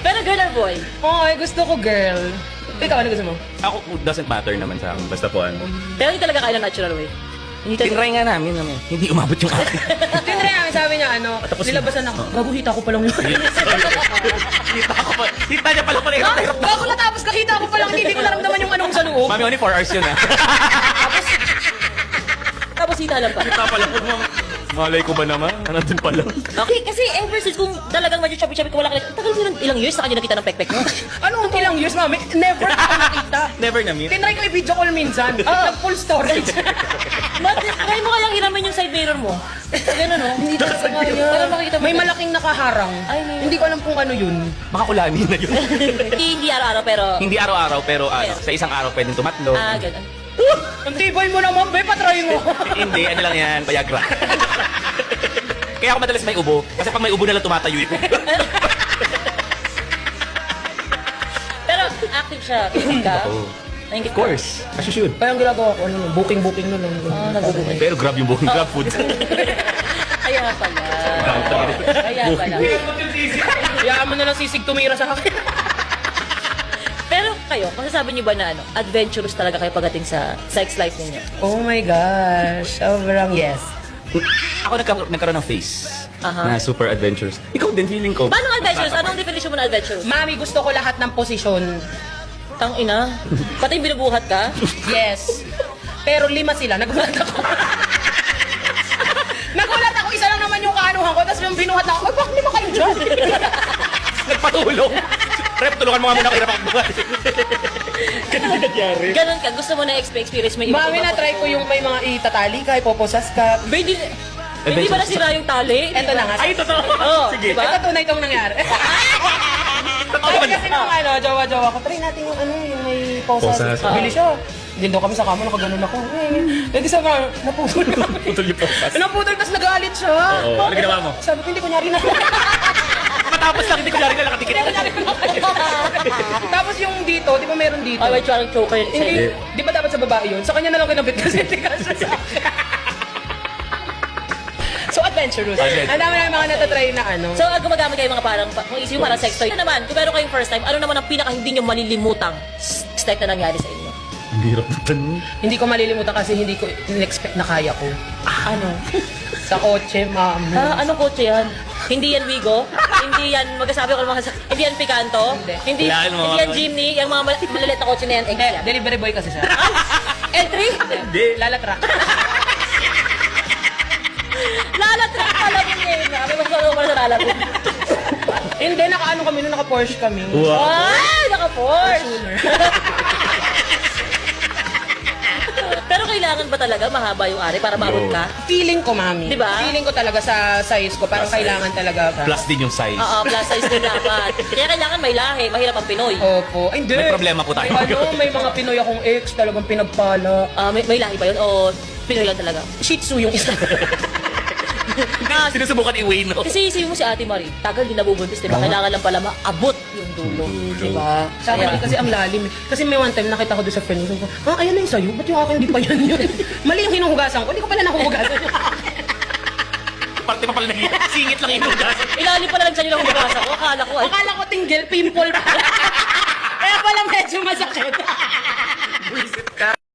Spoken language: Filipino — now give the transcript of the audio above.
Pero girl or boy? Ay, gusto ko girl. Ikaw, ano gusto mo? Ako, doesn't matter naman sa akin. Basta po ano. Pero hindi talaga kaya ng natural way. Hindi talaga. Tinry nga namin. Hindi umabot yung akin. Tinry namin, sabi niya, nilabasan ako. Gago, hita ko pa lang yun. Hita niya pala pala yung Gago na tapos kakita ko pa lang, hindi ko naramdaman yung anong sa loob. Mami, only 4 hours yun ah. Tapos hita lang pa. Hita pala po mo. Malay ko ba naman? Nandun pala. Okay, kasi ever since kung talagang medyo chubby-chubby ko wala ka, tagal mo ng ilang years sa kanya nakita ng pekpek mo. Anong ilang years, mami? Never ako nakita. Never na meet. Tinry ko i-video call minsan. Full storage. Try mo kayang hiramin yung side mirror mo. Ganun, no? Hindi talaga kaya. Para makita mo. May malaking nakaharang. Ay, may- Hindi ko alam kung ano yun. Baka ulanin na yun. Hindi araw-araw, pero... Hindi araw-araw, pero ano, sa isang araw pwedeng tumatlo. Ganun. Ang tibay mo naman, be, patry mo. Hindi, ano lang yan, Viagra. Kaya ako madalas may ubo. Kasi pag may ubo na lang tumatayo yun. Pero active siya. Kinig ka. Oo. Naingit Of course, as you should. Kaya ang ginagawa ko, booking na lang. Nagbubuhay. Pero grab yung buong grab food. Kaya pala. Kaya pala. Hayaan mo na lang sisig tumira sa akin. Pero kayo, masasabi niyo ba na adventurous talaga kayo pagdating sa sex life ninyo? Oh my gosh, sobrang yes. Ako nagkaroon ng face Aha. na super adventurous. Ikaw din, feeling ko. Paano adventurous? Anong definition mo na adventurous? Mami, gusto ko lahat ng posisyon. Tang ina. Pati binubuhat ka? Yes. Pero 5 sila, nagulat ako. Nagulat ako, isa lang naman yung kaanuhan ko, tapos yung binuhat na ako, ay, bakit 5 kayo dyan? Nagpatulong. Rep, tulungan mo nga muna ako hirap ang buhay. Ganun din nangyari. Ganun ka. Gusto mo na experience mo iba-iba Mami, na-try ko yung may mga itatali ka, ipoposas ka. Hindi ba nasira yung tali? Eto na nga. Ay, totoo. Oo, Sige. diba? Ito tunay itong nangyari. Ay, kasi nung jowa-jowa ko, try natin yung yung may posas. Posas. Bili siya. Hindi daw kami sa kama, nakaganon ako. Hindi sabi, naputol. Putol yung pampas. Naputol, tapos nagalit siya. Oo, ano ginawa mo? Sabi ko, hindi kunyari na. Matapos lang, hindi ko lari na nakatikit. Tapos yung dito, di ba meron dito? Ay, may parang choker sa Hindi, di ba dapat sa babae yun? Sa kanya na lang kinabit kasi hindi ka siya sa So, adventurous. Ang dami na mga natatry na ano. So, gumagamit kayo mga parang, kung isip yung parang sex toy. Ano naman, kung meron kayong first time, ano naman ang pinaka hindi nyo malilimutang step na nangyari sa inyo? Ang hirap na tanong. Hindi ko malilimutan kasi hindi ko in-expect na kaya ko. Ano? Sa kotse, ma'am. Anong kotse yan? Hindi yan Wigo? Hindi yan, magkasabi ko ng mga, hindi yan Picanto? Hindi. Wala, Hindi yan Jimny? Yung mga maliliit na kotse na yan, Hindi, delivery boy kasi siya. L3? Hindi. Lalatra. Lalatrack pala mo niya yun. May mas magawa pala sa lalatrack. Hindi, naka-ano kami, naka-Porsche kami. Wow. Ay, naka-Porsche! Pero kailangan ba talaga mahaba yung ari para maabot ka? Feeling ko, mami. Di ba? Feeling ko talaga sa size ko, parang Plus size. kailangan talaga. Plus din yung size. Oo, plus size din dapat. Kaya kailangan may lahi, mahirap ang Pinoy. Opo. Ay, hindi. May problema po tayo. May mga Pinoy akong ex, talagang pinagpala. May lahi ba yun? O Pinoy lang talaga? Shih Tzu yung isa. Sinusubukan i-weigh, no? Kasi isipin mo si Ate Marie, tagal din nabubuntis, di ba? Kailangan lang pala maabot yung dulo. Di ba? Sa akin kasi ang lalim. Kasi may one time nakita ko doon sa friend ko, ayan na yung sayo, ba't yung akin hindi pa yan yun? Mali yung hinuhugasan ko, hindi ko pala nahuhugasan. Parte pa pala naging singit lang yung hugas. Ilalim pala lang sa nilang hubasa ko. Akala ko, ay, Akala ko tinggil, pimple pala. Kaya pala medyo masakit. Buisit ka.